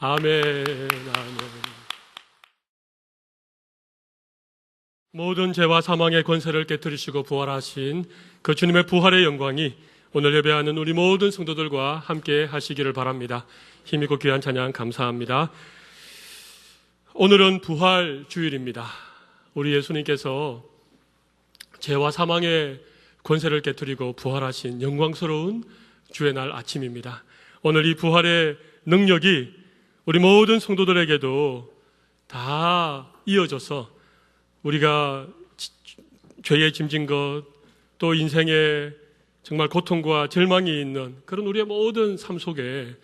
아멘. 아멘. 모든 죄와 사망의 권세를 깨뜨리시고 부활하신 그 주님의 부활의 영광이 오늘 예배하는 우리 모든 성도들과 함께 하시기를 바랍니다. 힘있고 귀한 찬양 감사합니다. 오늘은 부활 주일입니다. 우리 예수님께서 죄와 사망의 권세를 깨뜨리고 부활하신 영광스러운 주의 날 아침입니다. 오늘 이 부활의 능력이 우리 모든 성도들에게도 다 이어져서 우리가 죄에 짐진 것, 또 인생에 정말 고통과 절망이 있는 그런 우리의 모든 삶 속에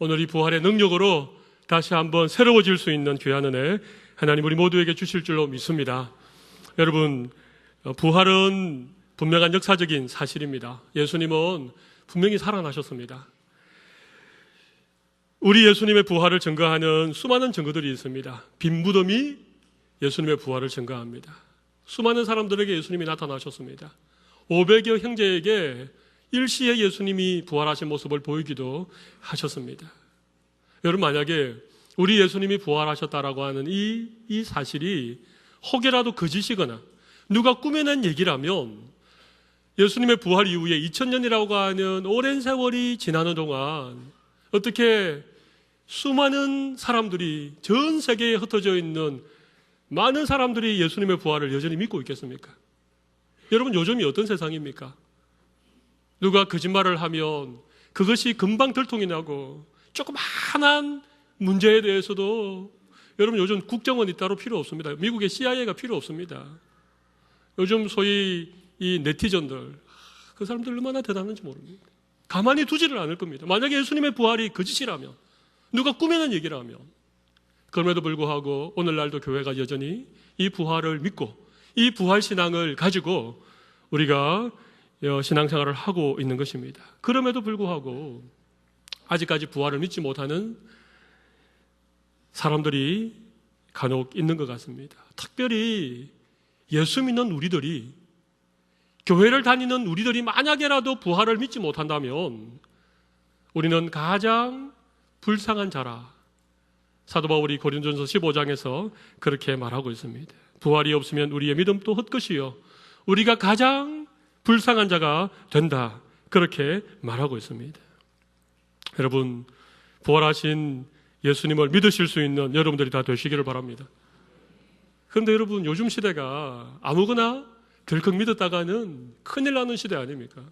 오늘 이 부활의 능력으로 다시 한번 새로워질 수 있는 귀한 은혜 하나님 우리 모두에게 주실 줄로 믿습니다. 여러분, 부활은 분명한 역사적인 사실입니다. 예수님은 분명히 살아나셨습니다. 우리 예수님의 부활을 증거하는 수많은 증거들이 있습니다. 빈 무덤이 예수님의 부활을 증거합니다. 수많은 사람들에게 예수님이 나타나셨습니다. 500여 형제에게 일시에 예수님이 부활하신 모습을 보이기도 하셨습니다. 여러분, 만약에 우리 예수님이 부활하셨다라고 하는 이 사실이 혹여라도 거짓이거나 누가 꾸며낸 얘기라면 예수님의 부활 이후에 2000년이라고 하는 오랜 세월이 지나는 동안 어떻게 수많은 사람들이 전 세계에 흩어져 있는 많은 사람들이 예수님의 부활을 여전히 믿고 있겠습니까? 여러분, 요즘이 어떤 세상입니까? 누가 거짓말을 하면 그것이 금방 들통이 나고 조그마한 문제에 대해서도 여러분 요즘 국정원이 따로 필요 없습니다. 미국의 CIA가 필요 없습니다. 요즘 소위 이 네티즌들, 그 사람들 얼마나 대단한지 모릅니다. 가만히 두지를 않을 겁니다. 만약에 예수님의 부활이 거짓이라면, 누가 꾸며낸 얘기라면, 그럼에도 불구하고 오늘날도 교회가 여전히 이 부활을 믿고 이 부활 신앙을 가지고 우리가 신앙생활을 하고 있는 것입니다. 그럼에도 불구하고 아직까지 부활을 믿지 못하는 사람들이 간혹 있는 것 같습니다. 특별히 예수 믿는 우리들이, 교회를 다니는 우리들이 만약에라도 부활을 믿지 못한다면 우리는 가장 불쌍한 자라. 사도 바울이 고린도전서 15장에서 그렇게 말하고 있습니다. 부활이 없으면 우리의 믿음도 헛것이요 우리가 가장 불쌍한 자가 된다. 그렇게 말하고 있습니다. 여러분, 부활하신 예수님을 믿으실 수 있는 여러분들이 다 되시기를 바랍니다. 그런데 여러분, 요즘 시대가 아무거나 덜컥 믿었다가는 큰일 나는 시대 아닙니까?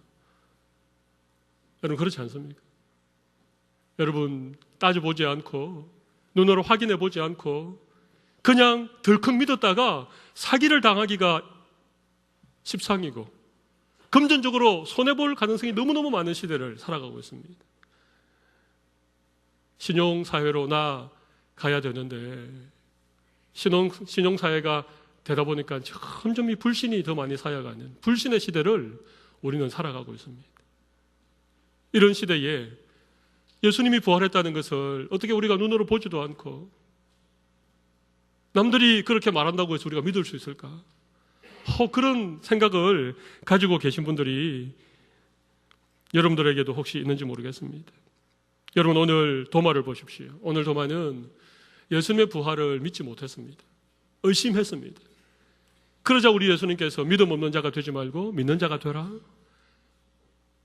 여러분, 그렇지 않습니까? 여러분, 따져보지 않고 눈으로 확인해 보지 않고 그냥 덜컥 믿었다가 사기를 당하기가 십상이고 금전적으로 손해볼 가능성이 너무너무 많은 시대를 살아가고 있습니다. 신용사회로 나가야 되는데 신용사회가 되다 보니까 점점 이 불신이 더 많이 쌓여가는 불신의 시대를 우리는 살아가고 있습니다. 이런 시대에 예수님이 부활했다는 것을 어떻게 우리가 눈으로 보지도 않고 남들이 그렇게 말한다고 해서 우리가 믿을 수 있을까? 그런 생각을 가지고 계신 분들이 여러분들에게도 혹시 있는지 모르겠습니다. 여러분, 오늘 도마를 보십시오. 오늘 도마는 예수님의 부활을 믿지 못했습니다. 의심했습니다. 그러자 우리 예수님께서 믿음 없는 자가 되지 말고 믿는 자가 되라.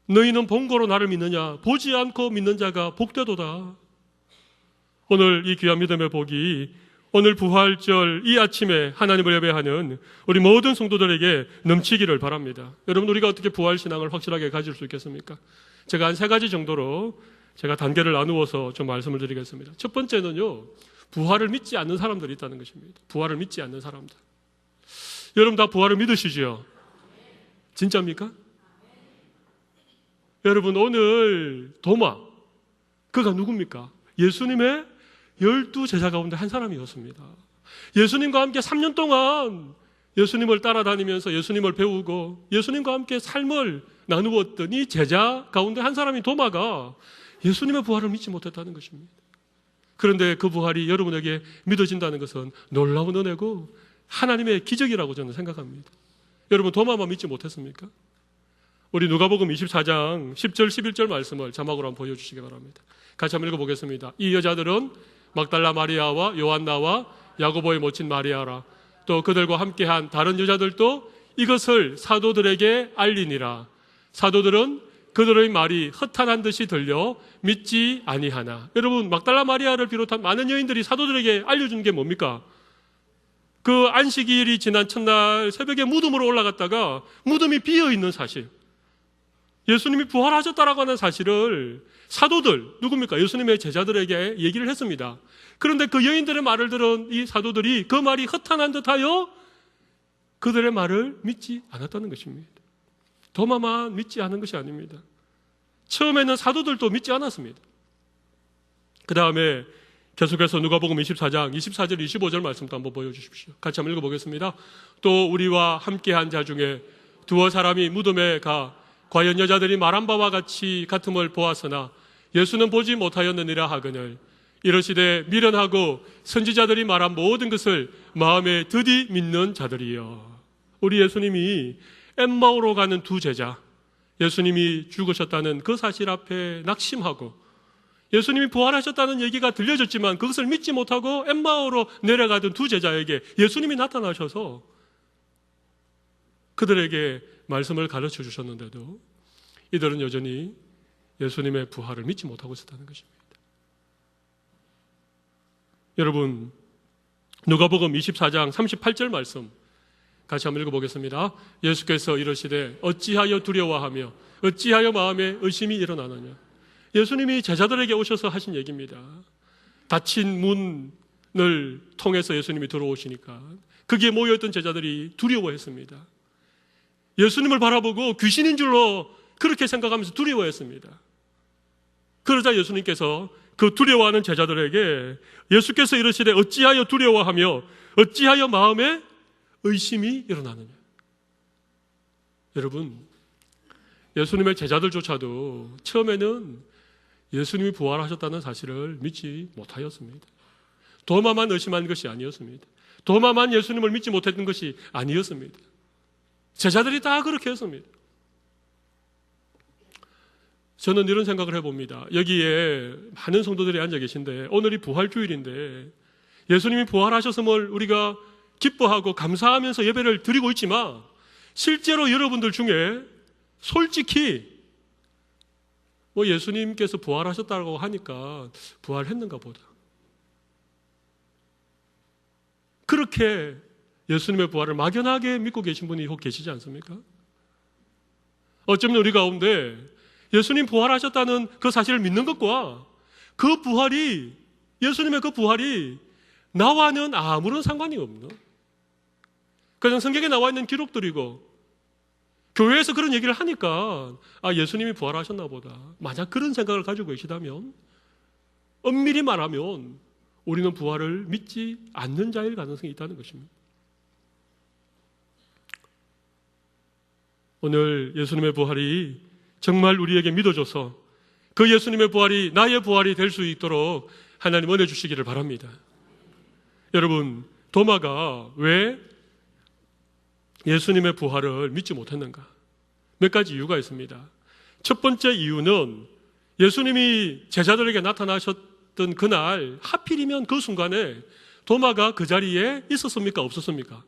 너희는 본고로 나를 믿느냐? 보지 않고 믿는 자가 복되도다. 오늘 이 귀한 믿음의 복이 오늘 부활절 이 아침에 하나님을 예배하는 우리 모든 성도들에게 넘치기를 바랍니다. 여러분, 우리가 어떻게 부활신앙을 확실하게 가질 수 있겠습니까? 제가 한 3가지 정도로 제가 단계를 나누어서 좀 말씀을 드리겠습니다. 첫 번째는요, 부활을 믿지 않는 사람들이 있다는 것입니다. 부활을 믿지 않는 사람들. 여러분 다 부활을 믿으시죠? 진짜입니까? 여러분, 오늘 도마, 그가 누굽니까? 예수님의 12제자 가운데 한 사람이었습니다. 예수님과 함께 3년 동안 예수님을 따라다니면서 예수님을 배우고 예수님과 함께 삶을 나누었던 이 제자 가운데 한 사람이 도마가 예수님의 부활을 믿지 못했다는 것입니다. 그런데 그 부활이 여러분에게 믿어진다는 것은 놀라운 은혜고 하나님의 기적이라고 저는 생각합니다. 여러분, 도마만 믿지 못했습니까? 우리 누가복음 24장 10절 11절 말씀을 자막으로 한번 보여주시기 바랍니다. 같이 한번 읽어보겠습니다. 이 여자들은 막달라 마리아와 요한나와 야고보의 모친 마리아라. 또 그들과 함께한 다른 여자들도 이것을 사도들에게 알리니라. 사도들은 그들의 말이 허탄한 듯이 들려 믿지 아니하나. 여러분, 막달라 마리아를 비롯한 많은 여인들이 사도들에게 알려준 게 뭡니까? 그 안식일이 지난 첫날 새벽에 무덤으로 올라갔다가 무덤이 비어있는 사실, 예수님이 부활하셨다라고 하는 사실을 사도들, 누굽니까? 예수님의 제자들에게 얘기를 했습니다. 그런데 그 여인들의 말을 들은 이 사도들이 그 말이 허탄한 듯하여 그들의 말을 믿지 않았다는 것입니다. 도마만 믿지 않은 것이 아닙니다. 처음에는 사도들도 믿지 않았습니다. 그 다음에 계속해서 누가복음 24장 24절 25절 말씀도 한번 보여주십시오. 같이 한번 읽어보겠습니다. 또 우리와 함께한 자 중에 두어 사람이 무덤에 가 과연 여자들이 말한 바와 같이 같음을 보았으나 예수는 보지 못하였느니라 하거늘 이르시되 미련하고 선지자들이 말한 모든 것을 마음에 드디 믿는 자들이여. 우리 예수님이 엠마오로 가는 두 제자, 예수님이 죽으셨다는 그 사실 앞에 낙심하고 예수님이 부활하셨다는 얘기가 들려졌지만 그것을 믿지 못하고 엠마오로 내려가던 두 제자에게 예수님이 나타나셔서 그들에게 말씀을 가르쳐 주셨는데도 이들은 여전히 예수님의 부활을 믿지 못하고 있었다는 것입니다. 여러분, 누가복음 24장 38절 말씀 같이 한번 읽어보겠습니다. 예수께서 이르시되 어찌하여 두려워하며 어찌하여 마음에 의심이 일어나느냐. 예수님이 제자들에게 오셔서 하신 얘기입니다. 닫힌 문을 통해서 예수님이 들어오시니까 거기에 모여있던 제자들이 두려워했습니다. 예수님을 바라보고 귀신인 줄로 그렇게 생각하면서 두려워했습니다. 그러자 예수님께서 그 두려워하는 제자들에게 예수께서 이르시되 어찌하여 두려워하며 어찌하여 마음에 의심이 일어나느냐. 여러분, 예수님의 제자들조차도 처음에는 예수님이 부활하셨다는 사실을 믿지 못하였습니다. 도마만 의심한 것이 아니었습니다. 도마만 예수님을 믿지 못했던 것이 아니었습니다. 제자들이 다 그렇게 했습니다. 저는 이런 생각을 해봅니다. 여기에 많은 성도들이 앉아 계신데 오늘이 부활주일인데 예수님이 부활하셨음을 우리가 기뻐하고 감사하면서 예배를 드리고 있지만 실제로 여러분들 중에 솔직히 예수님께서 부활하셨다고 하니까 부활했는가 보다, 그렇게 예수님의 부활을 막연하게 믿고 계신 분이 혹 계시지 않습니까? 어쩌면 우리 가운데 예수님 부활하셨다는 그 사실을 믿는 것과 그 부활이, 예수님의 그 부활이 나와는 아무런 상관이 없는, 그냥 성경에 나와 있는 기록들이고 교회에서 그런 얘기를 하니까 예수님이 부활하셨나 보다, 만약 그런 생각을 가지고 계시다면 엄밀히 말하면 우리는 부활을 믿지 않는 자일 가능성이 있다는 것입니다. 오늘 예수님의 부활이 정말 우리에게 믿어줘서 그 예수님의 부활이 나의 부활이 될 수 있도록 하나님 은혜 주시기를 바랍니다. 여러분, 도마가 왜 예수님의 부활을 믿지 못했는가? 몇 가지 이유가 있습니다. 첫 번째 이유는 예수님이 제자들에게 나타나셨던 그날 하필이면 그 순간에 도마가 그 자리에 있었습니까? 없었습니까?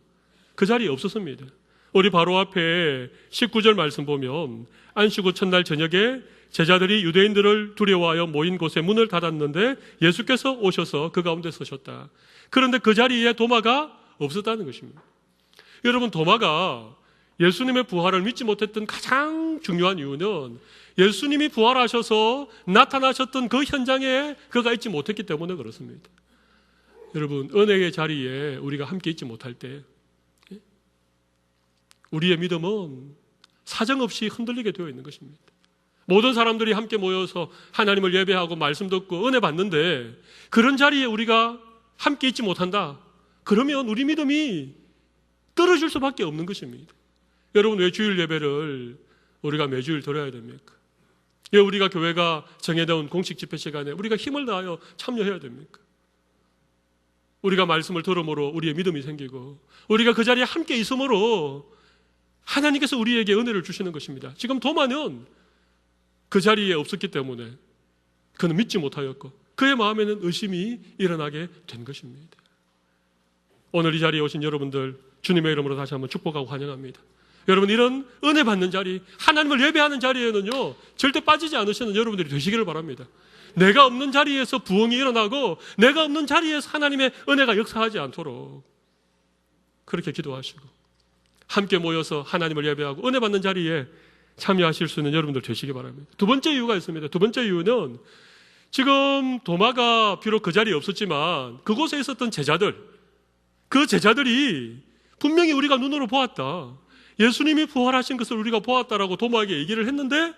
그 자리에 없었습니다. 우리 바로 앞에 19절 말씀 보면 안식 후 첫날 저녁에 제자들이 유대인들을 두려워하여 모인 곳에 문을 닫았는데 예수께서 오셔서 그 가운데 서셨다. 그런데 그 자리에 도마가 없었다는 것입니다. 여러분, 도마가 예수님의 부활을 믿지 못했던 가장 중요한 이유는 예수님이 부활하셔서 나타나셨던 그 현장에 그가 있지 못했기 때문에 그렇습니다. 여러분, 은혜의 자리에 우리가 함께 있지 못할 때 우리의 믿음은 사정없이 흔들리게 되어 있는 것입니다. 모든 사람들이 함께 모여서 하나님을 예배하고 말씀 듣고 은혜 받는데 그런 자리에 우리가 함께 있지 못한다. 그러면 우리 믿음이 떨어질 수밖에 없는 것입니다. 여러분, 왜 주일 예배를 우리가 매주일 드려야 됩니까? 왜 우리가 교회가 정해놓은 공식 집회 시간에 우리가 힘을 다하여 참여해야 됩니까? 우리가 말씀을 들음으로 우리의 믿음이 생기고 우리가 그 자리에 함께 있음으로 하나님께서 우리에게 은혜를 주시는 것입니다. 지금 도마는 그 자리에 없었기 때문에 그는 믿지 못하였고 그의 마음에는 의심이 일어나게 된 것입니다. 오늘 이 자리에 오신 여러분들 주님의 이름으로 다시 한번 축복하고 환영합니다. 여러분, 이런 은혜 받는 자리, 하나님을 예배하는 자리에는요 절대 빠지지 않으시는 여러분들이 되시기를 바랍니다. 내가 없는 자리에서 부흥이 일어나고 내가 없는 자리에서 하나님의 은혜가 역사하지 않도록 그렇게 기도하시고 함께 모여서 하나님을 예배하고 은혜 받는 자리에 참여하실 수 있는 여러분들 되시기 바랍니다. 두 번째 이유가 있습니다. 두 번째 이유는 지금 도마가 비록 그 자리에 없었지만 그곳에 있었던 제자들, 그 제자들이 분명히 우리가 눈으로 보았다, 예수님이 부활하신 것을 우리가 보았다라고 도마에게 얘기를 했는데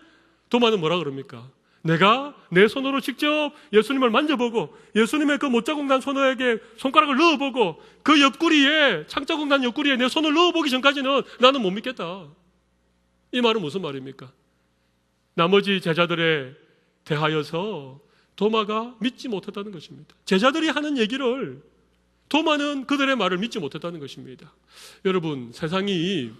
도마는 뭐라 그럽니까? 내가 내 손으로 직접 예수님을 만져보고 예수님의 그 못자국 난 손에게 손가락을 넣어보고 그 옆구리에, 창자국 난 옆구리에 내 손을 넣어보기 전까지는 나는 못 믿겠다. 이 말은 무슨 말입니까? 나머지 제자들에 대하여서 도마가 믿지 못했다는 것입니다. 제자들이 하는 얘기를 도마는 그들의 말을 믿지 못했다는 것입니다. 여러분, 세상이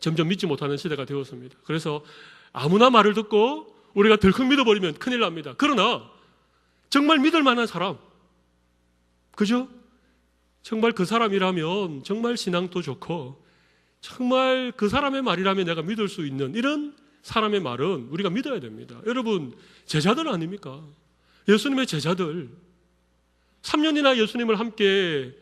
점점 믿지 못하는 시대가 되었습니다. 그래서 아무나 말을 듣고 우리가 덜컥 믿어버리면 큰일 납니다. 그러나 정말 믿을 만한 사람, 그죠? 정말 그 사람이라면 정말 신앙도 좋고 정말 그 사람의 말이라면 내가 믿을 수 있는 이런 사람의 말은 우리가 믿어야 됩니다. 여러분, 제자들 아닙니까? 예수님의 제자들, 3년이나 예수님을 함께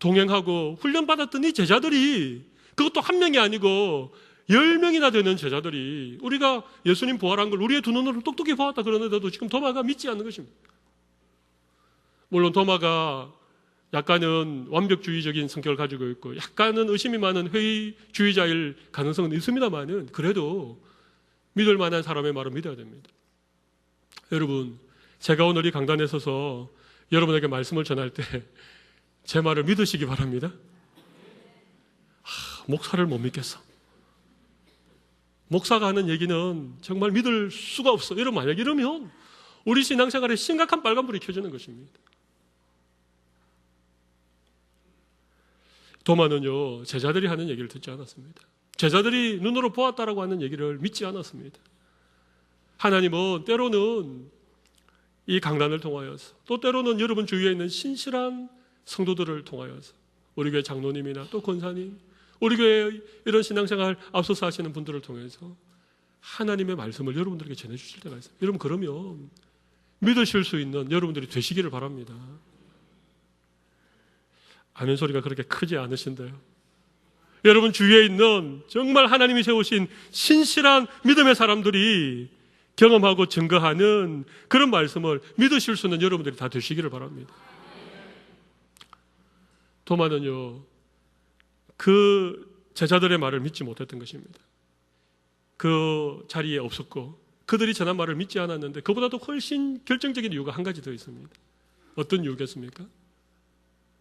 동행하고 훈련받았던 이 제자들이, 그것도 한 명이 아니고 10명이나 되는 제자들이 우리가 예수님 부활한 걸 우리의 두 눈으로 똑똑히 보았다 그러는데도 지금 도마가 믿지 않는 것입니다. 물론 도마가 약간은 완벽주의적인 성격을 가지고 있고 약간은 의심이 많은 회의주의자일 가능성은 있습니다만은 그래도 믿을 만한 사람의 말을 믿어야 됩니다. 여러분, 제가 오늘 이 강단에 서서 여러분에게 말씀을 전할 때 제 말을 믿으시기 바랍니다. 목사를 못 믿겠어. 목사가 하는 얘기는 정말 믿을 수가 없어. 여러분, 만약 이러면 우리 신앙생활에 심각한 빨간불이 켜지는 것입니다. 도마는요, 제자들이 하는 얘기를 듣지 않았습니다. 제자들이 눈으로 보았다라고 하는 얘기를 믿지 않았습니다. 하나님은 때로는 이 강단을 통하여서, 또 때로는 여러분 주위에 있는 신실한 성도들을 통하여서, 우리 교회 장로님이나 또 권사님, 우리 교회 이런 신앙생활 앞서서 하시는 분들을 통해서 하나님의 말씀을 여러분들에게 전해주실 때가 있어요. 여러분, 그러면 믿으실 수 있는 여러분들이 되시기를 바랍니다. 아멘 소리가 그렇게 크지 않으신데요. 여러분 주위에 있는 정말 하나님이 세우신 신실한 믿음의 사람들이 경험하고 증거하는 그런 말씀을 믿으실 수 있는 여러분들이 다 되시기를 바랍니다. 도마는요, 그 제자들의 말을 믿지 못했던 것입니다. 그 자리에 없었고 그들이 전한 말을 믿지 않았는데 그보다도 훨씬 결정적인 이유가 한 가지 더 있습니다. 어떤 이유겠습니까?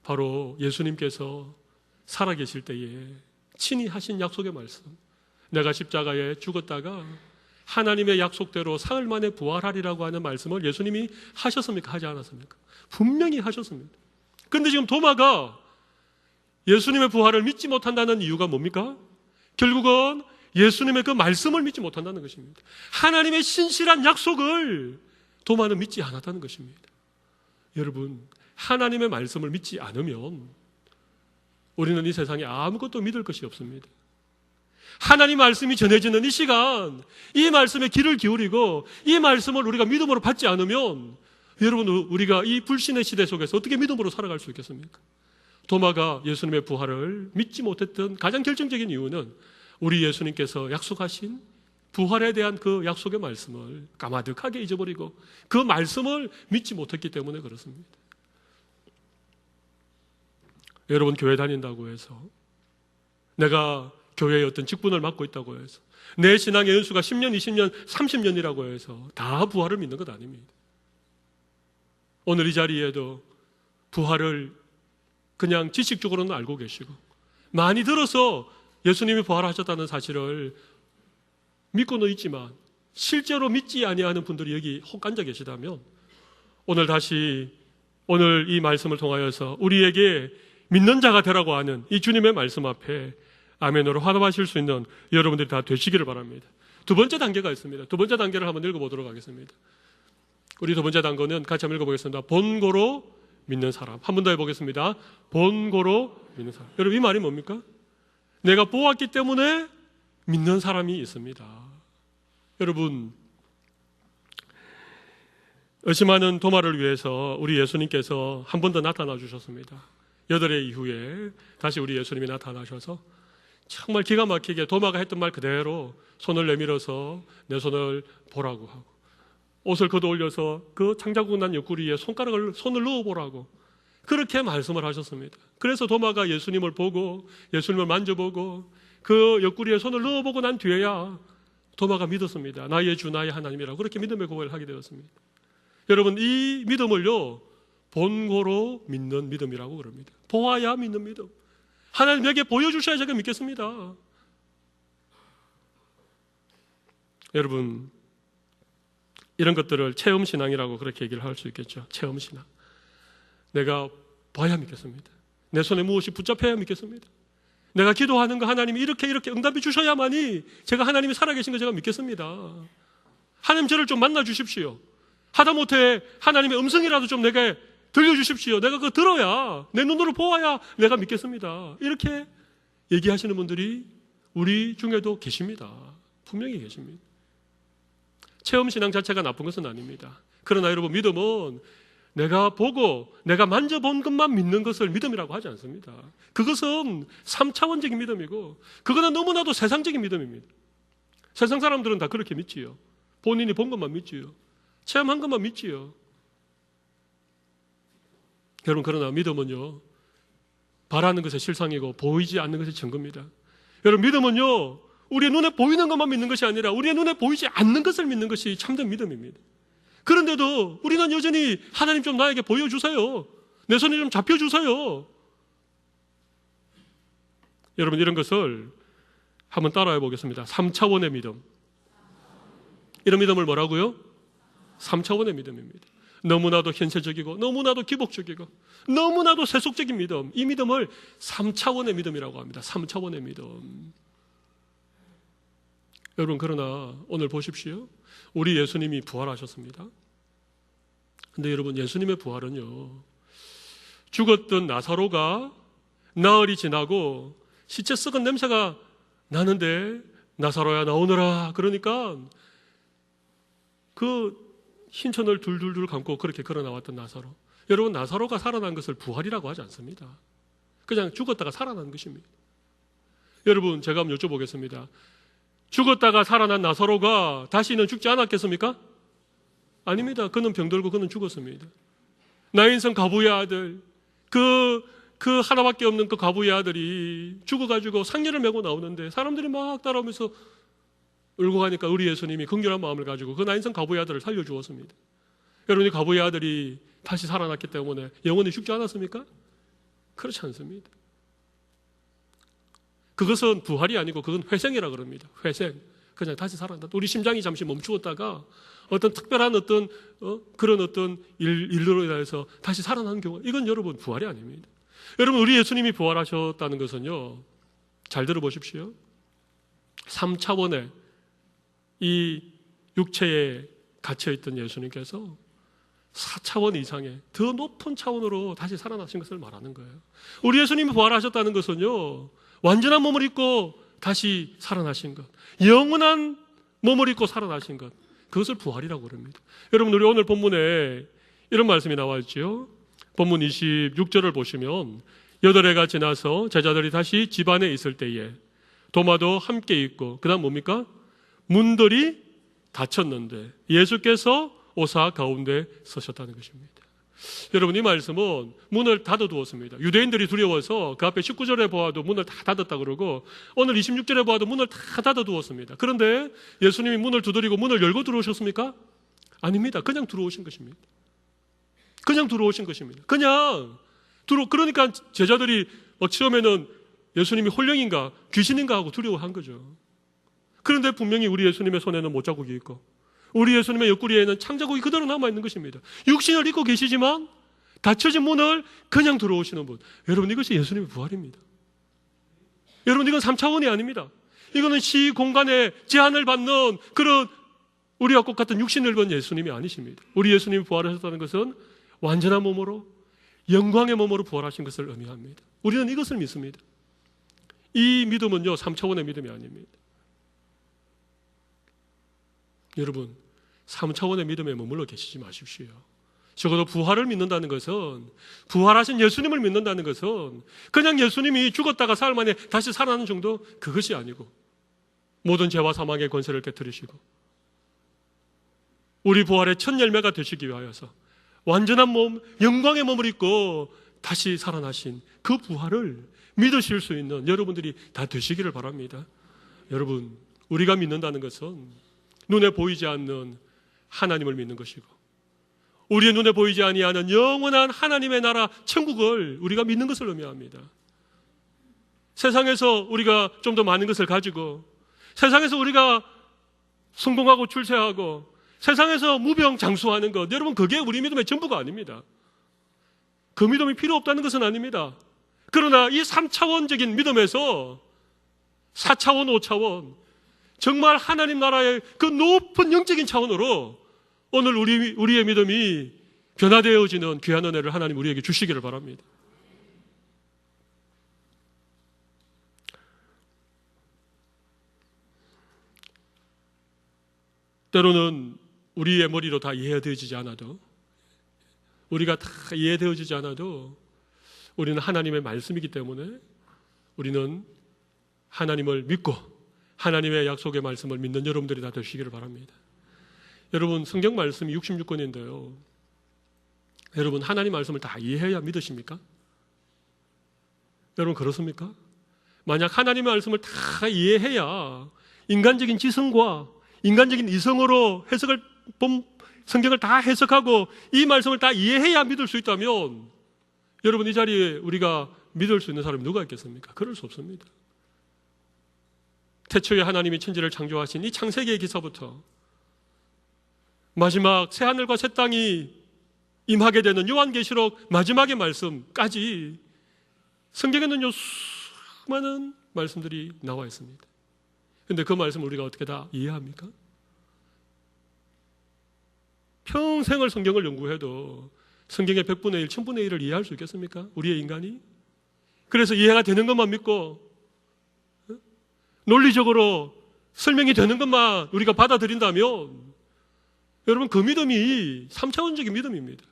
바로 예수님께서 살아계실 때에 친히 하신 약속의 말씀, 내가 십자가에 죽었다가 하나님의 약속대로 사흘 만에 부활하리라고 하는 말씀을 예수님이 하셨습니까? 하지 않았습니까? 분명히 하셨습니다. 그런데 지금 도마가 예수님의 부활을 믿지 못한다는 이유가 뭡니까? 결국은 예수님의 그 말씀을 믿지 못한다는 것입니다. 하나님의 신실한 약속을 도마는 믿지 않았다는 것입니다. 여러분, 하나님의 말씀을 믿지 않으면 우리는 이 세상에 아무것도 믿을 것이 없습니다. 하나님 말씀이 전해지는 이 시간, 이 말씀에 귀를 기울이고 이 말씀을 우리가 믿음으로 받지 않으면 여러분, 우리가 이 불신의 시대 속에서 어떻게 믿음으로 살아갈 수 있겠습니까? 도마가 예수님의 부활을 믿지 못했던 가장 결정적인 이유는 우리 예수님께서 약속하신 부활에 대한 그 약속의 말씀을 까마득하게 잊어버리고 그 말씀을 믿지 못했기 때문에 그렇습니다. 여러분, 교회 다닌다고 해서, 내가 교회의 어떤 직분을 맡고 있다고 해서, 내 신앙의 연수가 10년, 20년, 30년이라고 해서 다 부활을 믿는 것 아닙니다. 오늘 이 자리에도 부활을 그냥 지식적으로는 알고 계시고 많이 들어서 예수님이 부활하셨다는 사실을 믿고는 있지만 실제로 믿지 아니하는 분들이 여기 혹 앉아 계시다면 오늘 이 말씀을 통하여서 우리에게 믿는 자가 되라고 하는 이 주님의 말씀 앞에 아멘으로 화답하실 수 있는 여러분들이 다 되시기를 바랍니다. 두 번째 단계가 있습니다. 두 번째 단계를 한번 읽어보도록 하겠습니다. 우리 두 번째 단거는 같이 한번 읽어보겠습니다. 본고로 믿는 사람. 한 번 더 해보겠습니다. 본고로 믿는 사람. 여러분, 이 말이 뭡니까? 내가 보았기 때문에 믿는 사람이 있습니다. 여러분, 의심하는 도마를 위해서 우리 예수님께서 한 번 더 나타나 주셨습니다. 8해 이후에 다시 우리 예수님이 나타나셔서 정말 기가 막히게 도마가 했던 말 그대로 손을 내밀어서 내 손을 보라고 하고, 옷을 걷어 올려서 그 창자국 난 옆구리에 손을 넣어보라고 그렇게 말씀을 하셨습니다. 그래서 도마가 예수님을 보고 예수님을 만져보고 그 옆구리에 손을 넣어보고 난 뒤에야 도마가 믿었습니다. 나의 주 나의 하나님이라고 그렇게 믿음의 고백을 하게 되었습니다. 여러분, 이 믿음을요 본고로 믿는 믿음이라고 그럽니다. 보아야 믿는 믿음. 하나님에게 보여주셔야 제가 믿겠습니다. 여러분, 이런 것들을 체험신앙이라고 그렇게 얘기를 할 수 있겠죠. 체험신앙. 내가 봐야 믿겠습니다. 내 손에 무엇이 붙잡혀야 믿겠습니다. 내가 기도하는 거 하나님이 이렇게 응답해 주셔야만이 제가 하나님이 살아계신 거 제가 믿겠습니다. 하나님 저를 좀 만나 주십시오. 하다못해 하나님의 음성이라도 좀 내게 들려주십시오. 내가 그거 들어야, 내 눈으로 보아야 내가 믿겠습니다. 이렇게 얘기하시는 분들이 우리 중에도 계십니다. 분명히 계십니다. 체험신앙 자체가 나쁜 것은 아닙니다. 그러나 여러분, 믿음은 내가 보고 내가 만져본 것만 믿는 것을 믿음이라고 하지 않습니다. 그것은 3차원적인 믿음이고 그거는 너무나도 세상적인 믿음입니다. 세상 사람들은 다 그렇게 믿지요. 본인이 본 것만 믿지요. 체험한 것만 믿지요. 여러분, 그러나 믿음은요 바라는 것의 실상이고 보이지 않는 것의 증거입니다. 여러분, 믿음은요 우리의 눈에 보이는 것만 믿는 것이 아니라 우리의 눈에 보이지 않는 것을 믿는 것이 참된 믿음입니다. 그런데도 우리는 여전히 하나님 좀 나에게 보여주세요. 내 손에 좀 잡혀주세요. 여러분, 이런 것을 한번 따라해 보겠습니다. 3차원의 믿음. 이런 믿음을 뭐라고요? 3차원의 믿음입니다. 너무나도 현세적이고 너무나도 기복적이고 너무나도 세속적인 믿음, 이 믿음을 3차원의 믿음이라고 합니다. 3차원의 믿음. 여러분, 그러나 오늘 보십시오. 우리 예수님이 부활하셨습니다. 근데 여러분, 예수님의 부활은요 죽었던 나사로가 나흘이 지나고 시체 썩은 냄새가 나는데 나사로야 나오너라 그러니까 그 흰천을 둘둘둘 감고 그렇게 걸어 나왔던 나사로. 여러분, 나사로가 살아난 것을 부활이라고 하지 않습니다. 그냥 죽었다가 살아난 것입니다. 여러분, 제가 한번 여쭤보겠습니다. 죽었다가 살아난 나사로가 다시는 죽지 않았겠습니까? 아닙니다. 그는 병들고 그는 죽었습니다. 나인성 과부의 아들, 그 하나밖에 없는 그 과부의 아들이 죽어가지고 상녀를 메고 나오는데 사람들이 막 따라오면서 울고 가니까 우리 예수님이 긍휼한 마음을 가지고 그 나인성 과부의 아들을 살려주었습니다. 여러분, 이 과부의 아들이 다시 살아났기 때문에 영원히 죽지 않았습니까? 그렇지 않습니다. 그것은 부활이 아니고 그건 회생이라 그럽니다. 회생. 그냥 다시 살아난다. 우리 심장이 잠시 멈추었다가 어떤 특별한 그런 일로 인해서 다시 살아나는 경우, 이건 여러분 부활이 아닙니다. 여러분, 우리 예수님이 부활하셨다는 것은요, 잘 들어보십시오. 3차원의 이 육체에 갇혀있던 예수님께서 4차원 이상의 더 높은 차원으로 다시 살아나신 것을 말하는 거예요. 우리 예수님이 부활하셨다는 것은요, 완전한 몸을 입고 다시 살아나신 것, 영원한 몸을 입고 살아나신 것, 그것을 부활이라고 그럽니다. 여러분, 우리 오늘 본문에 이런 말씀이 나와 있죠. 본문 26절을 보시면 8해가 지나서 제자들이 다시 집 안에 있을 때에 도마도 함께 있고, 그 다음 뭡니까? 문들이 닫혔는데 예수께서 오사 가운데 서셨다는 것입니다. 여러분, 이 말씀은 문을 닫아두었습니다. 유대인들이 두려워서 그 앞에 19절에 보아도 문을 다 닫았다 그러고 오늘 26절에 보아도 문을 다 닫아두었습니다. 그런데 예수님이 문을 두드리고 문을 열고 들어오셨습니까? 아닙니다. 그냥 들어오신 것입니다. 그냥 들어오신 것입니다. 그러니까 제자들이 처음에는 예수님이 홀령인가 귀신인가 하고 두려워한 거죠. 그런데 분명히 우리 예수님의 손에는 못자국이 있고 우리 예수님의 옆구리에는 창자국이 그대로 남아있는 것입니다. 육신을 입고 계시지만 닫혀진 문을 그냥 들어오시는 분. 여러분, 이것이 예수님의 부활입니다. 여러분, 이건 3차원이 아닙니다. 이거는 시공간에 제한을 받는 그런 우리와 똑같은 육신을 입은 예수님이 아니십니다. 우리 예수님이 부활하셨다는 것은 완전한 몸으로, 영광의 몸으로 부활하신 것을 의미합니다. 우리는 이것을 믿습니다. 이 믿음은요, 3차원의 믿음이 아닙니다. 여러분, 3차원의 믿음에 머물러 계시지 마십시오. 적어도 부활을 믿는다는 것은, 부활하신 예수님을 믿는다는 것은 그냥 예수님이 죽었다가 사흘 만에 다시 살아나는 정도, 그것이 아니고 모든 죄와 사망의 권세를 깨뜨리시고 우리 부활의 첫 열매가 되시기 위하여서 완전한 몸, 영광의 몸을 입고 다시 살아나신 그 부활을 믿으실 수 있는 여러분들이 다 되시기를 바랍니다. 여러분, 우리가 믿는다는 것은 눈에 보이지 않는 하나님을 믿는 것이고, 우리의 눈에 보이지 아니하는 영원한 하나님의 나라 천국을 우리가 믿는 것을 의미합니다. 세상에서 우리가 좀 더 많은 것을 가지고, 세상에서 우리가 성공하고 출세하고, 세상에서 무병장수하는 것, 여러분, 그게 우리 믿음의 전부가 아닙니다. 그 믿음이 필요 없다는 것은 아닙니다. 그러나 이 3차원적인 믿음에서 4차원, 5차원, 정말 하나님 나라의 그 높은 영적인 차원으로 오늘 우리의 믿음이 변화되어지는 귀한 은혜를 하나님 우리에게 주시기를 바랍니다. 때로는 우리의 머리로 다 이해되어지지 않아도, 우리가 다 이해되어지지 않아도 우리는 하나님의 말씀이기 때문에 우리는 하나님을 믿고 하나님의 약속의 말씀을 믿는 여러분들이 다 되시기를 바랍니다. 여러분, 성경 말씀이 66권인데요. 여러분, 하나님 말씀을 다 이해해야 믿으십니까? 여러분, 그렇습니까? 만약 하나님의 말씀을 다 이해해야 인간적인 지성과 인간적인 이성으로 성경을 다 해석하고 이 말씀을 다 이해해야 믿을 수 있다면 여러분, 이 자리에 우리가 믿을 수 있는 사람이 누가 있겠습니까? 그럴 수 없습니다. 태초에 하나님이 천지를 창조하신 이 창세기의 기사부터 마지막 새하늘과 새 땅이 임하게 되는 요한계시록 마지막의 말씀까지 성경에는요, 수많은 말씀들이 나와 있습니다. 그런데 그 말씀을 우리가 어떻게 다 이해합니까? 평생을 성경을 연구해도 성경의 100분의 1, 1000분의 1을 이해할 수 있겠습니까? 우리의 인간이? 그래서 이해가 되는 것만 믿고 논리적으로 설명이 되는 것만 우리가 받아들인다면 여러분, 그 믿음이 3차원적인 믿음입니다.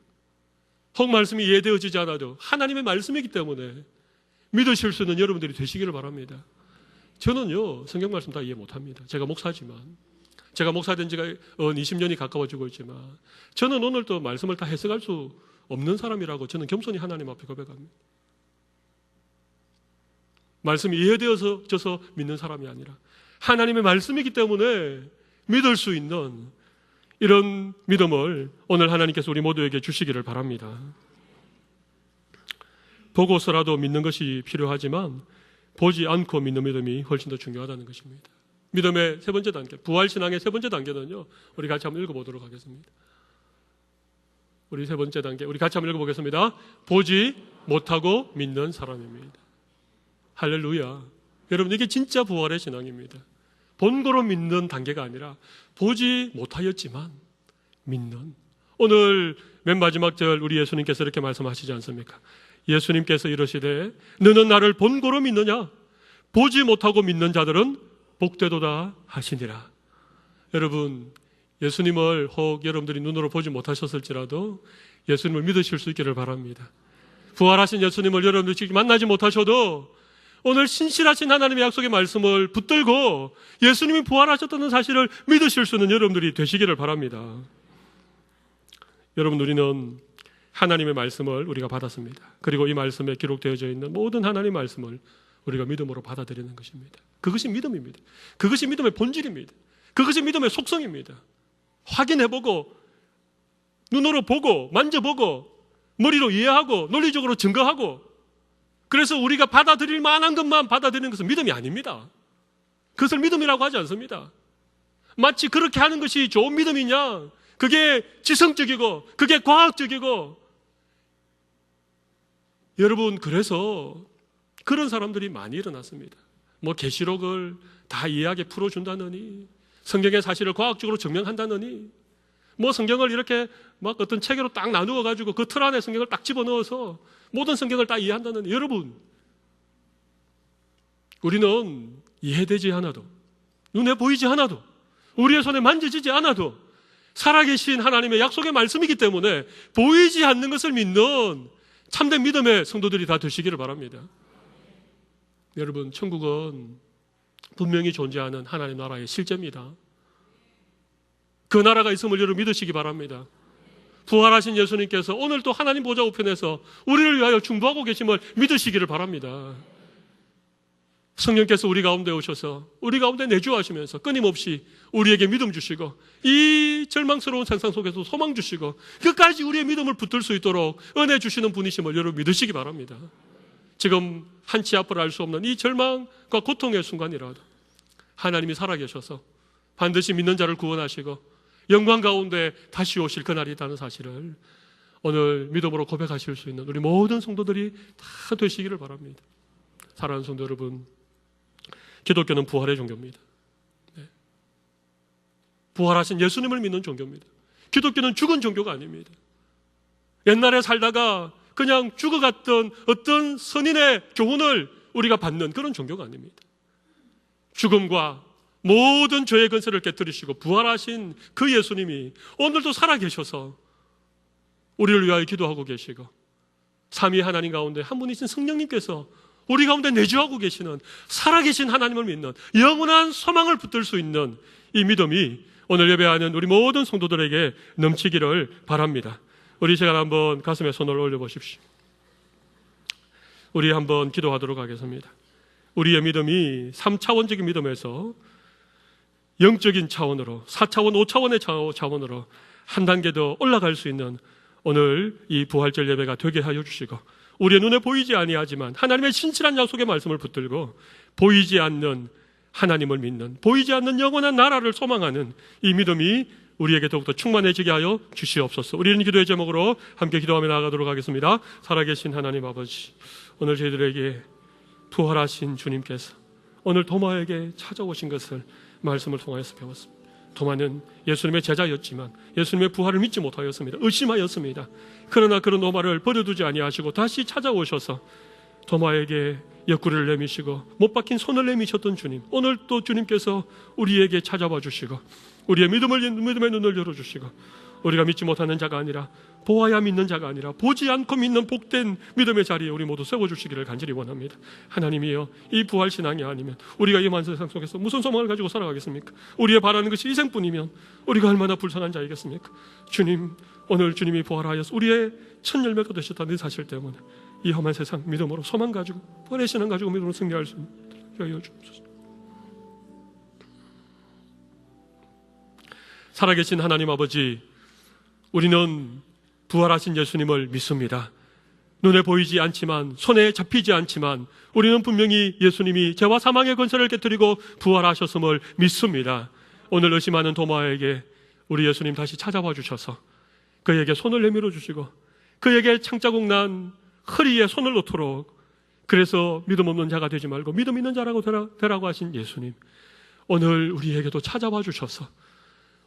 혹 말씀이 이해되어지지 않아도 하나님의 말씀이기 때문에 믿으실 수 있는 여러분들이 되시기를 바랍니다. 저는요, 성경 말씀 다 이해 못합니다. 제가 목사지만, 제가 목사된 지가 20년이 가까워지고 있지만 저는 오늘도 말씀을 다 해석할 수 없는 사람이라고 저는 겸손히 하나님 앞에 고백합니다. 말씀이 이해되어져서 믿는 사람이 아니라 하나님의 말씀이기 때문에 믿을 수 있는 이런 믿음을 오늘 하나님께서 우리 모두에게 주시기를 바랍니다. 보고서라도 믿는 것이 필요하지만 보지 않고 믿는 믿음이 훨씬 더 중요하다는 것입니다. 믿음의 세 번째 단계, 부활신앙의 세 번째 단계는요, 우리 같이 한번 읽어보도록 하겠습니다. 우리 세 번째 단계, 우리 같이 한번 읽어보겠습니다. 보지 못하고 믿는 사람입니다. 할렐루야. 여러분, 이게 진짜 부활의 신앙입니다. 본고로 믿는 단계가 아니라 보지 못하였지만 믿는. 오늘 맨 마지막 절 우리 예수님께서 이렇게 말씀하시지 않습니까? 예수님께서 이러시되 너는 나를 본고로 믿느냐? 보지 못하고 믿는 자들은 복되도다 하시니라. 여러분, 예수님을 혹 여러분들이 눈으로 보지 못하셨을지라도 예수님을 믿으실 수 있기를 바랍니다. 부활하신 예수님을 여러분들이 직접 만나지 못하셔도 오늘 신실하신 하나님의 약속의 말씀을 붙들고 예수님이 부활하셨다는 사실을 믿으실 수 있는 여러분들이 되시기를 바랍니다. 여러분, 우리는 하나님의 말씀을 우리가 받았습니다. 그리고 이 말씀에 기록되어져 있는 모든 하나님의 말씀을 우리가 믿음으로 받아들이는 것입니다. 그것이 믿음입니다. 그것이 믿음의 본질입니다. 그것이 믿음의 속성입니다. 확인해보고 눈으로 보고 만져보고 머리로 이해하고 논리적으로 증거하고, 그래서 우리가 받아들일 만한 것만 받아들이는 것은 믿음이 아닙니다. 그것을 믿음이라고 하지 않습니다. 마치 그렇게 하는 것이 좋은 믿음이냐, 그게 지성적이고 그게 과학적이고, 여러분, 그래서 그런 사람들이 많이 일어났습니다. 뭐 계시록을 다 이해하게 풀어준다느니, 성경의 사실을 과학적으로 증명한다느니 뭐 성경을 이렇게 막 어떤 체계로 딱 나누어 가지고 그 틀 안에 성경을 딱 집어넣어서 모든 성경을 다 이해한다느니 여러분, 우리는 이해되지 않아도, 눈에 보이지 않아도, 우리의 손에 만져지지 않아도 살아계신 하나님의 약속의 말씀이기 때문에 보이지 않는 것을 믿는 참된 믿음의 성도들이 다 되시기를 바랍니다. 여러분, 천국은 분명히 존재하는 하나님 나라의 실제입니다. 그 나라가 있음을 여러분 믿으시기 바랍니다. 부활하신 예수님께서 오늘 또 하나님 보좌 우편에서 우리를 위하여 중보하고 계심을 믿으시기를 바랍니다. 성령께서 우리 가운데 오셔서 우리 가운데 내주하시면서 끊임없이 우리에게 믿음 주시고 이 절망스러운 세상 속에서 소망 주시고 끝까지 우리의 믿음을 붙들 수 있도록 은혜 주시는 분이심을 여러분 믿으시기 바랍니다. 지금 한치 앞을 알 수 없는 이 절망과 고통의 순간이라도 하나님이 살아계셔서 반드시 믿는 자를 구원하시고 영광 가운데 다시 오실 그날이 있다는 사실을 오늘 믿음으로 고백하실 수 있는 우리 모든 성도들이 다 되시기를 바랍니다. 사랑하는 성도 여러분, 기독교는 부활의 종교입니다. 부활하신 예수님을 믿는 종교입니다. 기독교는 죽은 종교가 아닙니다. 옛날에 살다가 그냥 죽어갔던 어떤 선인의 교훈을 우리가 받는 그런 종교가 아닙니다. 죽음과 모든 죄의 근세를 깨뜨리시고 부활하신 그 예수님이 오늘도 살아계셔서 우리를 위하여 기도하고 계시고 삼위 하나님 가운데 한 분이신 성령님께서 우리 가운데 내주하고 계시는 살아계신 하나님을 믿는 영원한 소망을 붙들 수 있는 이 믿음이 오늘 예배하는 우리 모든 성도들에게 넘치기를 바랍니다. 우리 시간 한번 가슴에 손을 올려보십시오. 우리 한번 기도하도록 하겠습니다. 우리의 믿음이 3차원적인 믿음에서 영적인 차원으로 4차원, 5차원의 차원으로 한 단계 더 올라갈 수 있는 오늘 이 부활절 예배가 되게 하여 주시고 우리의 눈에 보이지 아니하지만 하나님의 신실한 약속의 말씀을 붙들고 보이지 않는 하나님을 믿는, 보이지 않는 영원한 나라를 소망하는 이 믿음이 우리에게 더욱더 충만해지게 하여 주시옵소서. 우리는 기도의 제목으로 함께 기도하며 나아가도록 하겠습니다. 살아계신 하나님 아버지, 오늘 저희들에게 부활하신 주님께서 오늘 도마에게 찾아오신 것을 말씀을 통하여서 배웠습니다. 도마는 예수님의 제자였지만 예수님의 부활을 믿지 못하였습니다. 의심하였습니다. 그러나 그런 도마를 버려두지 아니하시고 다시 찾아오셔서 도마에게 옆구리를 내미시고 못 박힌 손을 내미셨던 주님, 오늘 또 주님께서 우리에게 찾아와 주시고 우리의 믿음의 눈을 열어주시고 우리가 믿지 못하는 자가 아니라 보아야 믿는 자가 아니라 보지 않고 믿는 복된 믿음의 자리에 우리 모두 세워주시기를 간절히 원합니다. 하나님이여, 이 부활신앙이 아니면 우리가 이 만세상 속에서 무슨 소망을 가지고 살아가겠습니까? 우리의 바라는 것이 이생뿐이면 우리가 얼마나 불쌍한 자이겠습니까? 주님, 오늘 주님이 부활하여서 우리의 첫 열매가 되셨다는 사실 때문에 이 험한 세상 믿음으로 소망 가지고 부활의 신앙 가지고 믿음으로 승리할 수 있도록 하여 주옵소서. 살아계신 하나님 아버지, 우리는 부활하신 예수님을 믿습니다. 눈에 보이지 않지만, 손에 잡히지 않지만 우리는 분명히 예수님이 죄와 사망의 권세를 깨뜨리고 부활하셨음을 믿습니다. 오늘 의심하는 도마에게 우리 예수님 다시 찾아와 주셔서 그에게 손을 내밀어 주시고 그에게 창자국 난 허리에 손을 놓도록, 그래서 믿음 없는 자가 되지 말고 믿음 있는 자라고 되라고 하신 예수님, 오늘 우리에게도 찾아와 주셔서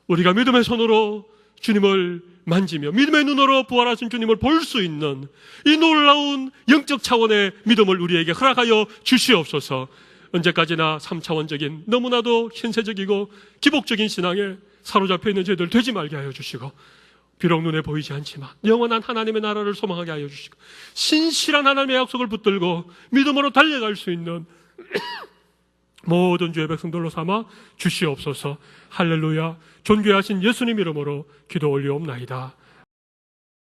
우리가 믿음의 손으로 주님을 만지며 믿음의 눈으로 부활하신 주님을 볼 수 있는 이 놀라운 영적 차원의 믿음을 우리에게 허락하여 주시옵소서. 언제까지나 3차원적인 너무나도 신세적이고 기복적인 신앙에 사로잡혀 있는 저희들 되지 말게 하여 주시고, 비록 눈에 보이지 않지만 영원한 하나님의 나라를 소망하게 하여 주시고 신실한 하나님의 약속을 붙들고 믿음으로 달려갈 수 있는 모든 주의 백성들로 삼아 주시옵소서. 할렐루야. 존귀하신 예수님 이름으로 기도 올리옵나이다.